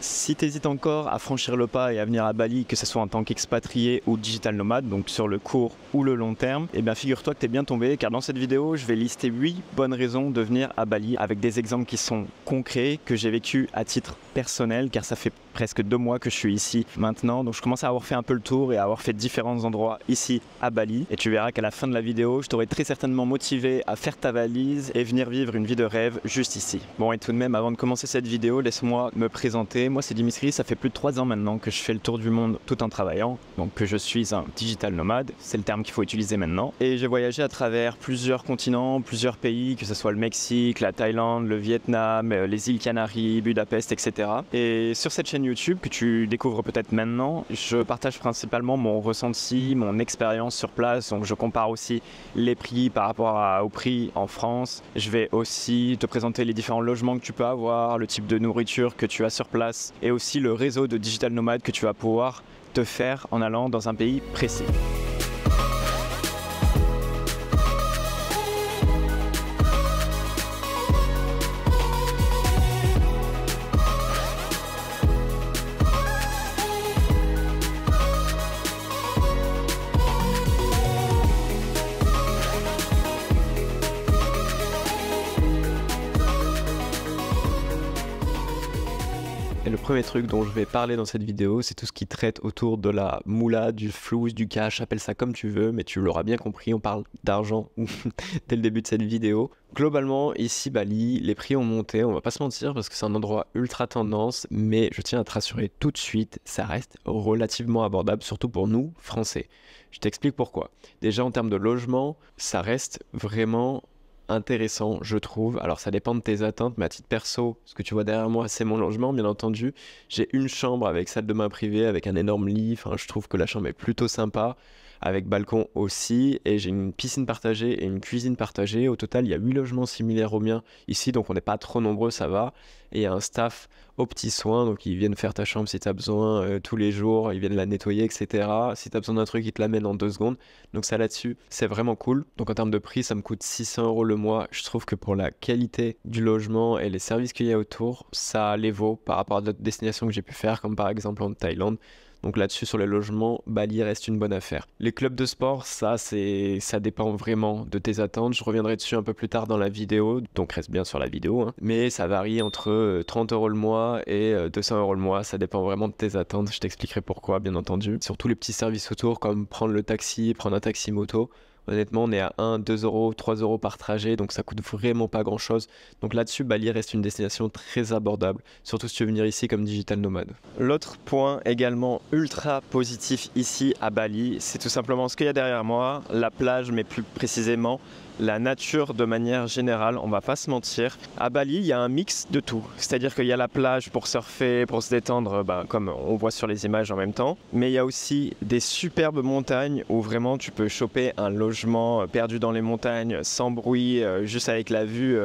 Si tu hésites encore à franchir le pas et à venir à Bali, que ce soit en tant qu'expatrié ou digital nomade, donc sur le court ou le long terme, eh bien figure-toi que tu es bien tombé, car dans cette vidéo, je vais lister 8 bonnes raisons de venir à Bali avec des exemples qui sont concrets, que j'ai vécu à titre personnel, car ça fait presque 2 mois que je suis ici maintenant, donc je commence à avoir fait un peu le tour et à avoir fait différents endroits ici à Bali, et tu verras qu'à la fin de la vidéo, je t'aurai très certainement motivé à faire ta valise et venir vivre une vie de rêve juste ici. Bon, et tout de même, avant de commencer cette vidéo, laisse-moi me présenter. Moi, c'est Dimitri, ça fait plus de 3 ans maintenant que je fais le tour du monde tout en travaillant, donc que je suis un digital nomade, c'est le terme qu'il faut utiliser maintenant, et j'ai voyagé à travers plusieurs continents, plusieurs pays, que ce soit le Mexique, la Thaïlande, le Vietnam, les îles Canaries, Budapest, etc. Et sur cette chaîne YouTube que tu découvres peut-être maintenant, je partage principalement mon ressenti, mon expérience sur place, donc je compare aussi les prix par rapport au prix en France. Je vais aussi te présenter les différents logements que tu peux avoir, le type de nourriture que tu as sur place et aussi le réseau de digital nomades que tu vas pouvoir te faire en allant dans un pays précis. Et le premier truc dont je vais parler dans cette vidéo, c'est tout ce qui traite autour de la moula, du flou, du cash, appelle ça comme tu veux, mais tu l'auras bien compris, on parle d'argent dès le début de cette vidéo. Globalement, ici Bali, les prix ont monté, on va pas se mentir parce que c'est un endroit ultra tendance, mais je tiens à te rassurer tout de suite, ça reste relativement abordable, surtout pour nous, Français. Je t'explique pourquoi. Déjà en termes de logement, ça reste vraiment intéressant, je trouve. Alors ça dépend de tes attentes, mais à titre perso, ce que tu vois derrière moi, c'est mon logement, bien entendu. J'ai une chambre avec salle de bain privée, avec un énorme lit. Enfin, je trouve que la chambre est plutôt sympa, avec balcon aussi. Et j'ai une piscine partagée et une cuisine partagée. Au total, il y a 8 logements similaires aux miens ici, donc on n'est pas trop nombreux, ça va. Et il y a un staff aux petits soins, donc ils viennent faire ta chambre si tu as besoin tous les jours, ils viennent la nettoyer, etc. Si tu as besoin d'un truc, ils te l'amènent en 2 secondes. Donc ça là-dessus, c'est vraiment cool. Donc en termes de prix, ça me coûte 600 € le mois. Je trouve que pour la qualité du logement et les services qu'il y a autour, ça les vaut par rapport à d'autres destinations que j'ai pu faire, comme par exemple en Thaïlande. Donc là-dessus, sur les logements, Bali reste une bonne affaire. Les clubs de sport, ça dépend vraiment de tes attentes. Je reviendrai dessus un peu plus tard dans la vidéo, donc reste bien sur la vidéo, hein. Mais ça varie entre 30 € le mois et 200 € le mois. Ça dépend vraiment de tes attentes. Je t'expliquerai pourquoi, bien entendu. Surtout les petits services autour, comme prendre le taxi, prendre un taxi moto. Honnêtement, on est à 1, 2 €, 3 € par trajet, donc ça coûte vraiment pas grand chose. Donc là-dessus, Bali reste une destination très abordable, surtout si tu veux venir ici comme digital nomade. L'autre point également ultra positif ici à Bali, c'est tout simplement ce qu'il y a derrière moi, la plage, mais plus précisément la nature de manière générale, on va pas se mentir. À Bali, il y a un mix de tout. C'est-à-dire qu'il y a la plage pour surfer, pour se détendre, comme on voit sur les images en même temps. Mais il y a aussi des superbes montagnes où vraiment tu peux choper un logement perdu dans les montagnes, sans bruit, juste avec la vue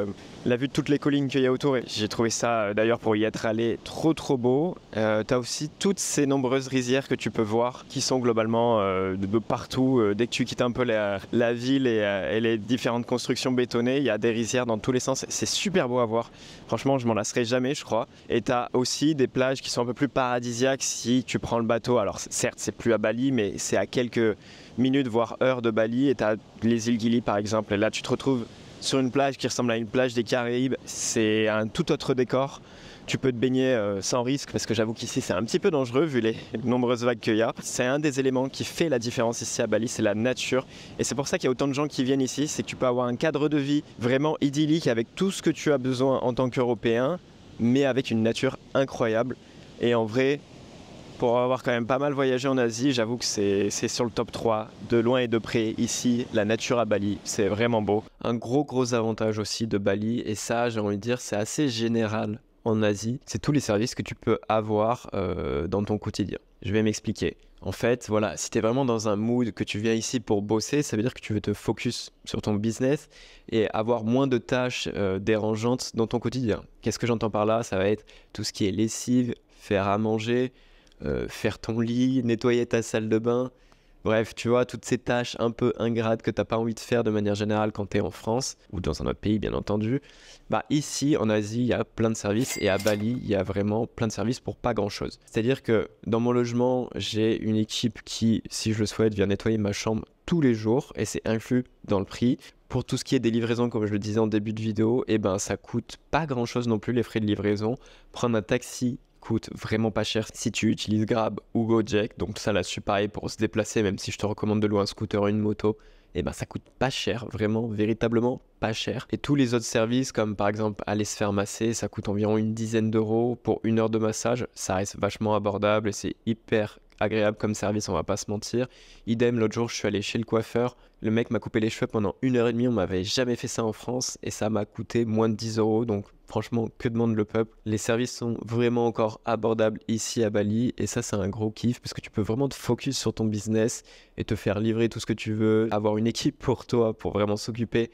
de toutes les collines qu'il y a autour. Et j'ai trouvé ça, d'ailleurs, pour y être allé, trop beau. Tu as aussi toutes ces nombreuses rizières que tu peux voir, qui sont globalement de partout. Dès que tu quittes un peu la ville et les différentes constructions bétonnées, il y a des rizières dans tous les sens, c'est super beau à voir. Franchement, je m'en lasserai jamais, je crois. Et tu as aussi des plages qui sont un peu plus paradisiaques si tu prends le bateau. Alors certes, c'est plus à Bali, mais c'est à quelques minutes, voire heures de Bali. Et tu as les îles Gili, par exemple. Et là, tu te retrouves sur une plage qui ressemble à une plage des Caraïbes. C'est un tout autre décor. Tu peux te baigner sans risque, parce que j'avoue qu'ici c'est un petit peu dangereux vu les nombreuses vagues qu'il y a. C'est un des éléments qui fait la différence ici à Bali, c'est la nature. Et c'est pour ça qu'il y a autant de gens qui viennent ici, c'est que tu peux avoir un cadre de vie vraiment idyllique avec tout ce que tu as besoin en tant qu'Européen, mais avec une nature incroyable. Et en vrai, pour avoir quand même pas mal voyagé en Asie, j'avoue que c'est sur le top 3, de loin et de près. Ici, la nature à Bali, c'est vraiment beau. Un gros avantage aussi de Bali, et ça, j'ai envie de dire, c'est assez général en Asie, c'est tous les services que tu peux avoir dans ton quotidien. Je vais m'expliquer. En fait, voilà, si tu es vraiment dans un mood que tu viens ici pour bosser, ça veut dire que tu veux te focus sur ton business et avoir moins de tâches dérangeantes dans ton quotidien. Qu'est-ce que j'entends par là? Ça va être tout ce qui est lessive, faire à manger, faire ton lit, nettoyer ta salle de bain, Bref, tu vois, toutes ces tâches un peu ingrates que t'as pas envie de faire de manière générale quand t'es en France ou dans un autre pays, bien entendu. Bah ici, en Asie, il y a plein de services et à Bali, il y a vraiment plein de services pour pas grand-chose. C'est-à-dire que dans mon logement, j'ai une équipe qui, si je le souhaite, vient nettoyer ma chambre tous les jours et c'est inclus dans le prix. Pour tout ce qui est des livraisons, comme je le disais en début de vidéo, eh ben ça coûte pas grand-chose non plus les frais de livraison. Prendre un taxi coûte vraiment pas cher si tu utilises Grab ou Gojek. Donc ça là-dessus pareil pour se déplacer, même si je te recommande de louer un scooter ou une moto, eh ben ça coûte pas cher, vraiment, véritablement pas cher. Et tous les autres services, comme par exemple aller se faire masser, ça coûte environ une dizaine d'euros pour 1 heure de massage. Ça reste vachement abordable et c'est hyper agréable comme service, on va pas se mentir. Idem, l'autre jour, je suis allé chez le coiffeur. Le mec m'a coupé les cheveux pendant 1 heure et demie. On m'avait jamais fait ça en France et ça m'a coûté moins de 10 euros. Donc, franchement, que demande le peuple? Les services sont vraiment encore abordables ici à Bali et ça, c'est un gros kiff parce que tu peux vraiment te focus sur ton business et te faire livrer tout ce que tu veux, avoir une équipe pour toi pour vraiment s'occuper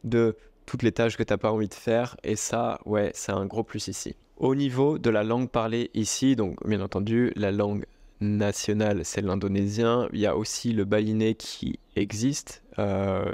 de toutes les tâches que tu n'as pas envie de faire. Et ça, ouais, c'est un gros plus ici. Au niveau de la langue parlée ici, donc bien entendu, la langue nationale, c'est l'indonésien. Il y a aussi le balinais qui existe.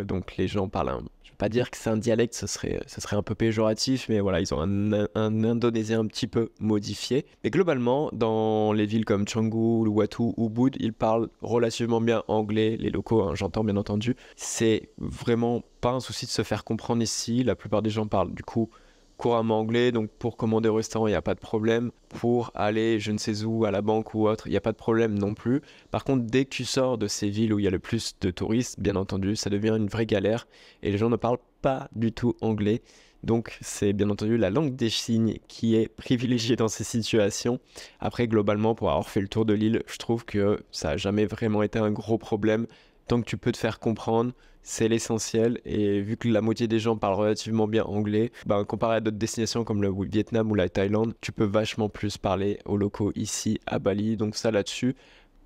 Donc les gens parlent je ne vais pas dire que c'est un dialecte, ce serait un peu péjoratif, mais voilà, ils ont un indonésien un petit peu modifié. Mais globalement, dans les villes comme Canggu, Uluwatu, Ubud, ils parlent relativement bien anglais, les locaux, hein, j'entends bien entendu. C'est vraiment pas un souci de se faire comprendre ici. La plupart des gens parlent du coup couramment anglais, donc pour commander au restaurant, il n'y a pas de problème. Pour aller je ne sais où, à la banque ou autre, il n'y a pas de problème non plus. Par contre, dès que tu sors de ces villes où il y a le plus de touristes, bien entendu, ça devient une vraie galère et les gens ne parlent pas du tout anglais. Donc c'est bien entendu la langue des signes qui est privilégiée dans ces situations. Après, globalement, pour avoir fait le tour de l'île, je trouve que ça n'a jamais vraiment été un gros problème. Tant que tu peux te faire comprendre, c'est l'essentiel. Et vu que la moitié des gens parlent relativement bien anglais, comparé à d'autres destinations comme le Vietnam ou la Thaïlande, tu peux vachement plus parler aux locaux ici à Bali. Donc ça là-dessus,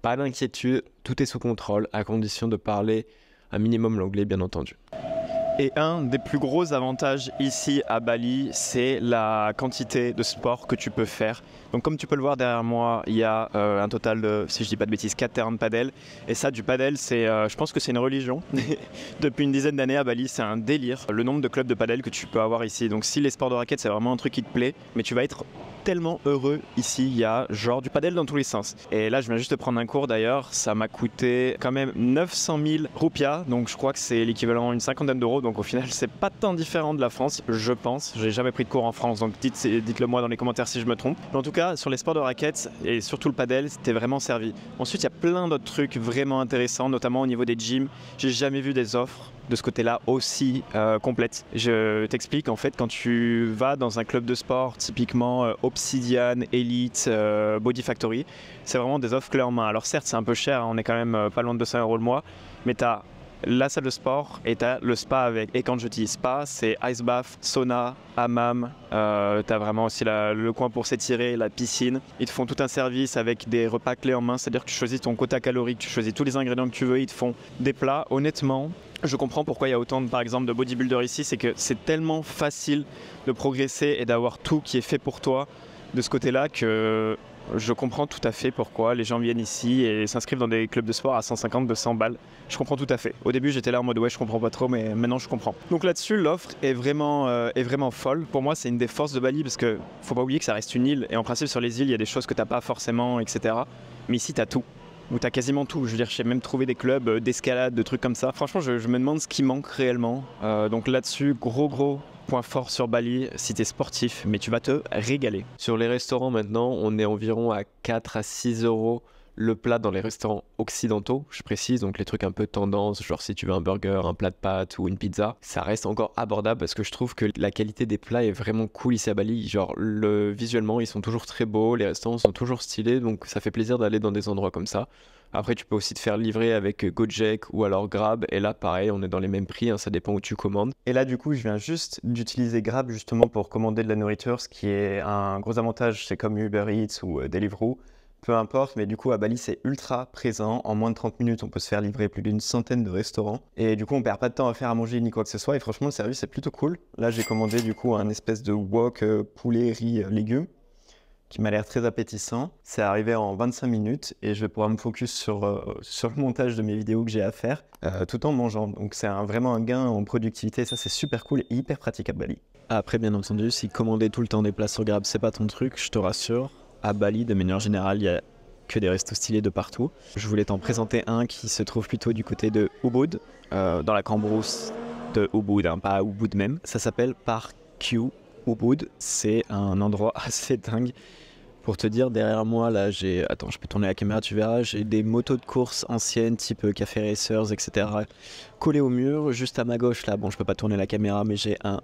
pas d'inquiétude, tout est sous contrôle à condition de parler un minimum l'anglais bien entendu. Et un des plus gros avantages ici à Bali, c'est la quantité de sport que tu peux faire. Donc comme tu peux le voir derrière moi, il y a un total de, si je dis pas de bêtises, 4 terrains de padel. Et ça, du padel, je pense que c'est une religion. Depuis une dizaine d'années à Bali, c'est un délire, le nombre de clubs de padel que tu peux avoir ici. Donc si les sports de raquettes, c'est vraiment un truc qui te plaît, mais tu vas être tellement heureux ici, il y a genre du padel dans tous les sens. Et là je viens juste de prendre un cours d'ailleurs, ça m'a coûté quand même 900 000 roupias, donc je crois que c'est l'équivalent d'une cinquantaine d'euros, donc au final c'est pas tant différent de la France, je pense. J'ai jamais pris de cours en France, donc dites-le moi dans les commentaires si je me trompe. Mais en tout cas, sur les sports de raquettes et surtout le padel, c'était vraiment servi. Ensuite il y a plein d'autres trucs vraiment intéressants, notamment au niveau des gyms. J'ai jamais vu des offres de ce côté-là aussi complète. Je t'explique, en fait, quand tu vas dans un club de sport, typiquement Obsidian, Elite, Body Factory, c'est vraiment des offres clés en main. Alors certes, c'est un peu cher, hein, on est quand même pas loin de 200 € le mois, mais tu as la salle de sport et tu as le spa avec. Et quand je dis spa, c'est ice bath, sauna, hammam, tu as vraiment aussi le coin pour s'étirer, la piscine. Ils te font tout un service avec des repas clés en main, c'est-à-dire que tu choisis ton quota calorique, tu choisis tous les ingrédients que tu veux, ils te font des plats. Honnêtement, je comprends pourquoi il y a autant par exemple de bodybuilders ici, c'est que c'est tellement facile de progresser et d'avoir tout qui est fait pour toi de ce côté-là que je comprends tout à fait pourquoi les gens viennent ici et s'inscrivent dans des clubs de sport à 150, 200 balles. Je comprends tout à fait. Au début, j'étais là en mode ouais, je comprends pas trop, mais maintenant je comprends. Donc là-dessus, l'offre est vraiment folle. Pour moi, c'est une des forces de Bali parce que faut pas oublier que ça reste une île et en principe sur les îles, il y a des choses que t'as pas forcément, etc. Mais ici, t'as tout. Où t'as quasiment tout. Je veux dire, j'ai même trouvé des clubs d'escalade, de trucs comme ça. Franchement, je me demande ce qui manque réellement. Donc là-dessus, gros point fort sur Bali si t'es sportif, mais tu vas te régaler. Sur les restaurants maintenant, on est environ à 4 à 6 euros le plat dans les restaurants occidentaux, je précise, donc les trucs un peu tendance, genre si tu veux un burger, un plat de pâtes ou une pizza, ça reste encore abordable parce que je trouve que la qualité des plats est vraiment cool ici à Bali. Genre visuellement, ils sont toujours très beaux, les restaurants sont toujours stylés, donc ça fait plaisir d'aller dans des endroits comme ça. Après, tu peux aussi te faire livrer avec Gojek ou alors Grab. Et là, pareil, on est dans les mêmes prix, hein, ça dépend où tu commandes. Et là, du coup, je viens juste d'utiliser Grab justement pour commander de la nourriture, ce qui est un gros avantage. C'est comme Uber Eats ou Deliveroo, peu importe. Mais du coup, à Bali, c'est ultra présent. En moins de 30 minutes, on peut se faire livrer plus d'une centaine de restaurants. Et du coup, on perd pas de temps à faire à manger ni quoi que ce soit. Et franchement, le service est plutôt cool. Là, j'ai commandé du coup un espèce de wok poulet, riz, légumes. qui m'a l'air très appétissant. C'est arrivé en 25 minutes et je vais pouvoir me focus sur le montage de mes vidéos que j'ai à faire tout en mangeant. Donc c'est vraiment un gain en productivité. Ça, c'est super cool et hyper pratique à Bali. Après, bien entendu, si commander tout le temps des plats sur Grab, c'est pas ton truc, je te rassure. À Bali, de manière générale, il y a que des restos stylés de partout. Je voulais t'en présenter un qui se trouve plutôt du côté de Ubud, dans la Cambrousse de Ubud, hein, pas Ubud même. Ça s'appelle Park Q Ubud. C'est un endroit assez dingue. Pour te dire, derrière moi, là, Attends, je peux tourner la caméra, tu verras. J'ai des motos de course anciennes, type Café Racers, etc. collées au mur. Juste à ma gauche, là, bon, je peux pas tourner la caméra, mais j'ai un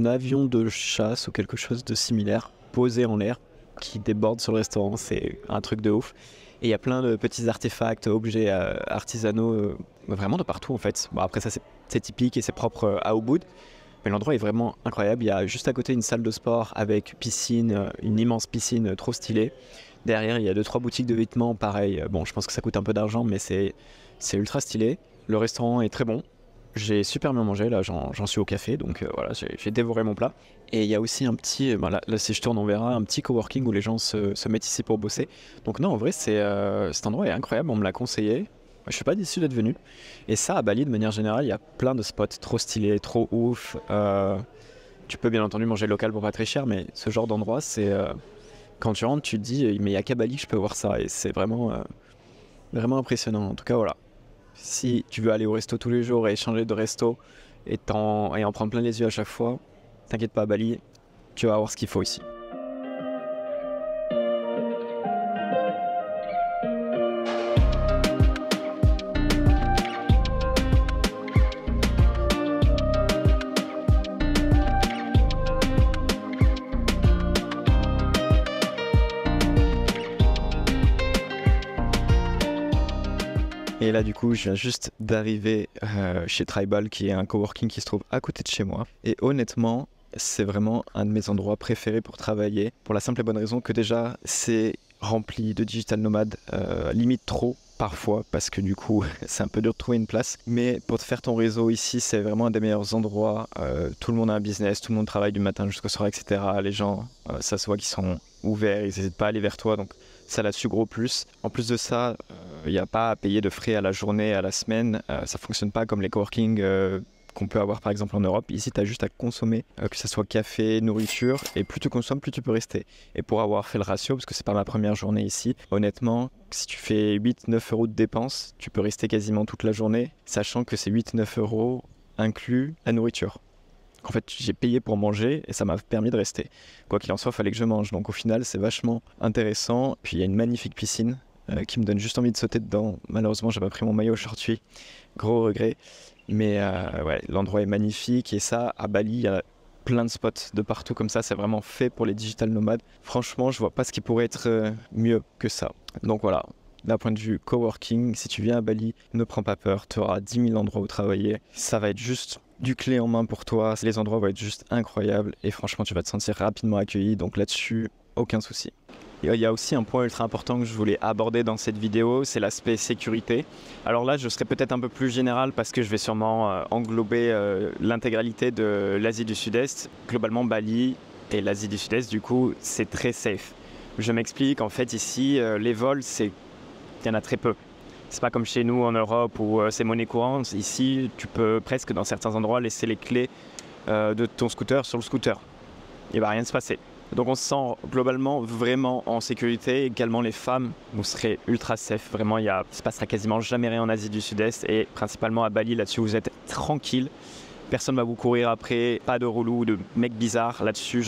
avion de chasse ou quelque chose de similaire posé en l'air qui déborde sur le restaurant. C'est un truc de ouf. Et il y a plein de petits artefacts, objets artisanaux, vraiment de partout en fait. Bon, après, ça, c'est typique et c'est propre à Ubud. Mais l'endroit est vraiment incroyable. Il y a juste à côté une salle de sport avec piscine, une immense piscine trop stylée. Derrière, il y a 2-3 boutiques de vêtements, pareil. Bon, je pense que ça coûte un peu d'argent, mais c'est ultra stylé. Le restaurant est très bon. J'ai super bien mangé, là j'en suis au café, donc voilà, j'ai dévoré mon plat. Et il y a aussi un petit, là si je tourne on verra, un petit coworking où les gens se mettent ici pour bosser. Donc non, en vrai, cet endroit est incroyable, on me l'a conseillé. Je suis pas déçu d'être venu. Et ça, à Bali, de manière générale, il y a plein de spots trop stylés, trop ouf. Tu peux bien entendu manger local pour pas très cher, mais ce genre d'endroit, c'est... quand tu rentres, tu te dis, mais il n'y a qu'à Bali que je peux voir ça. Et c'est vraiment, vraiment impressionnant. En tout cas, voilà. Si tu veux aller au resto tous les jours et changer de resto et en prendre plein les yeux à chaque fois, t'inquiète pas, à Bali, tu vas avoir ce qu'il faut ici. Et là, du coup, je viens juste d'arriver chez Tribal, qui est un coworking qui se trouve à côté de chez moi. Et honnêtement, c'est vraiment un de mes endroits préférés pour travailler, pour la simple et bonne raison que déjà, c'est rempli de digital nomades, limite trop parfois, parce que du coup, c'est un peu dur de trouver une place. Mais pour te faire ton réseau ici, c'est vraiment un des meilleurs endroits. Tout le monde a un business, tout le monde travaille du matin jusqu'au soir, etc. Les gens, ça se voit qu'ils sont ouverts, ils n'hésitent pas à aller vers toi. Donc, ça là-dessus, gros plus. En plus de ça, il n'y a pas à payer de frais à la journée, à la semaine. Ça ne fonctionne pas comme les coworking qu'on peut avoir par exemple en Europe. Ici, tu as juste à consommer, que ce soit café, nourriture, et plus tu consommes, plus tu peux rester. Et pour avoir fait le ratio, parce que c'est pas ma première journée ici, honnêtement, si tu fais 8-9 euros de dépenses, tu peux rester quasiment toute la journée, sachant que c'est 8-9 euros inclus la nourriture. En fait, j'ai payé pour manger et ça m'a permis de rester. Quoi qu'il en soit, il fallait que je mange. Donc au final, c'est vachement intéressant. Puis il y a une magnifique piscine qui me donne juste envie de sauter dedans. Malheureusement, j'ai pas pris mon maillot aujourd'hui. Gros regret. Mais ouais, l'endroit est magnifique. Et ça, à Bali, il y a plein de spots de partout comme ça. C'est vraiment fait pour les digital nomades. Franchement, je vois pas ce qui pourrait être mieux que ça. Donc voilà. D'un point de vue coworking, si tu viens à Bali, ne prends pas peur, tu auras 10 000 endroits où travailler. Ça va être juste du clé en main pour toi, les endroits vont être juste incroyables et franchement, tu vas te sentir rapidement accueilli. Donc là-dessus, aucun souci. Il y a aussi un point ultra important que je voulais aborder dans cette vidéo, c'est l'aspect sécurité. Alors là, je serai peut-être un peu plus général parce que je vais sûrement englober l'intégralité de l'Asie du Sud-Est. Globalement, Bali et l'Asie du Sud-Est, du coup, c'est très safe. Je m'explique, en fait, ici, les vols, il y en a très peu. C'est pas comme chez nous en Europe où c'est monnaie courante. Ici, tu peux presque dans certains endroits laisser les clés de ton scooter sur le scooter. Il va rien se passer. Donc on se sent globalement vraiment en sécurité. Également les femmes, vous serez ultra safe. Vraiment, il se passera quasiment jamais rien en Asie du Sud-Est et principalement à Bali. Là-dessus, vous êtes tranquille. Personne ne va vous courir après. Pas de relou, de mecs bizarres. Là-dessus,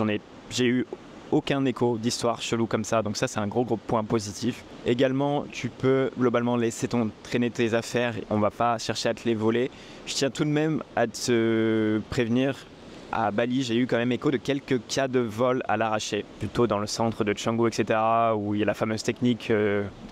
j'ai eu aucun écho d'histoire chelou comme ça, donc ça c'est un gros point positif. Également, tu peux globalement laisser traîner tes affaires, on va pas chercher à te les voler. Je tiens tout de même à te prévenir, à Bali j'ai eu quand même écho de quelques cas de vol à l'arraché, plutôt dans le centre de Canggu, etc., où il y a la fameuse technique,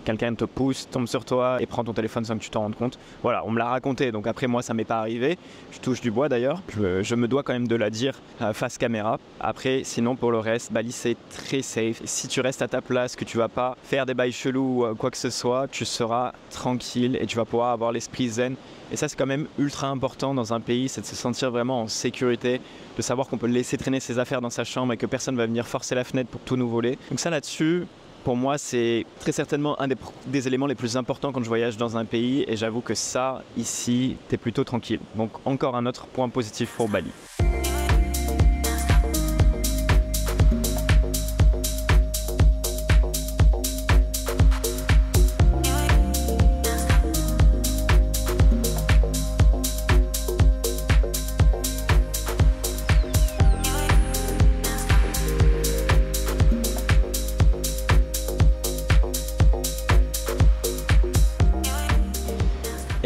quelqu'un te pousse, tombe sur toi et prend ton téléphone sans que tu t'en rendes compte. Voilà, on me l'a raconté, donc après moi ça m'est pas arrivé, je touche du bois d'ailleurs, je me dois quand même de la dire face caméra. Après, sinon pour le reste, Bali c'est très safe. Si tu restes à ta place, que tu vas pas faire des bails chelous ou quoi que ce soit, tu seras tranquille et tu vas pouvoir avoir l'esprit zen. Et ça c'est quand même ultra important dans un pays, c'est de se sentir vraiment en sécurité. de savoir qu'on peut laisser traîner ses affaires dans sa chambre et que personne va venir forcer la fenêtre pour tout nous voler. Donc ça là-dessus, pour moi, c'est très certainement un des éléments les plus importants quand je voyage dans un pays et j'avoue que ça, ici, t'es plutôt tranquille. Donc encore un autre point positif pour Bali.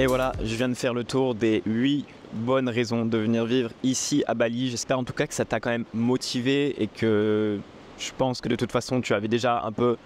Et voilà, je viens de faire le tour des 8 bonnes raisons de venir vivre ici à Bali. J'espère en tout cas que ça t'a quand même motivé et que je pense que de toute façon tu avais déjà un peu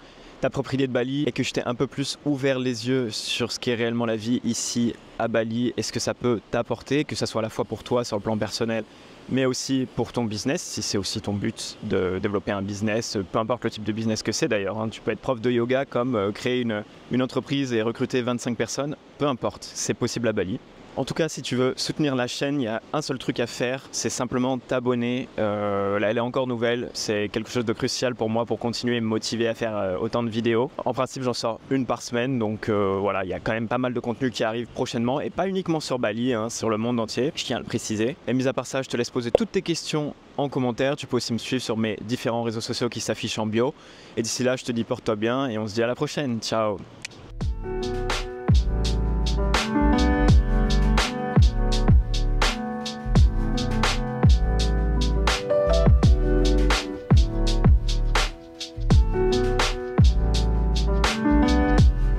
ta propre idée de Bali et que je t'ai un peu plus ouvert les yeux sur ce qu'est réellement la vie ici à Bali et ce que ça peut t'apporter, que ce soit à la fois pour toi sur le plan personnel mais aussi pour ton business, si c'est aussi ton but de développer un business, peu importe le type de business que c'est d'ailleurs. Hein. Tu peux être prof de yoga comme créer une entreprise et recruter 25 personnes, peu importe, c'est possible à Bali. En tout cas, si tu veux soutenir la chaîne, il y a un seul truc à faire, c'est simplement t'abonner. Là, elle est encore nouvelle, c'est quelque chose de crucial pour moi pour continuer à me motiver à faire autant de vidéos. En principe, j'en sors une par semaine, donc voilà, il y a quand même pas mal de contenu qui arrive prochainement, et pas uniquement sur Bali, hein, sur le monde entier, je tiens à le préciser. Et mis à part ça, je te laisse poser toutes tes questions en commentaire. Tu peux aussi me suivre sur mes différents réseaux sociaux qui s'affichent en bio. Et d'ici là, je te dis porte-toi bien et on se dit à la prochaine. Ciao!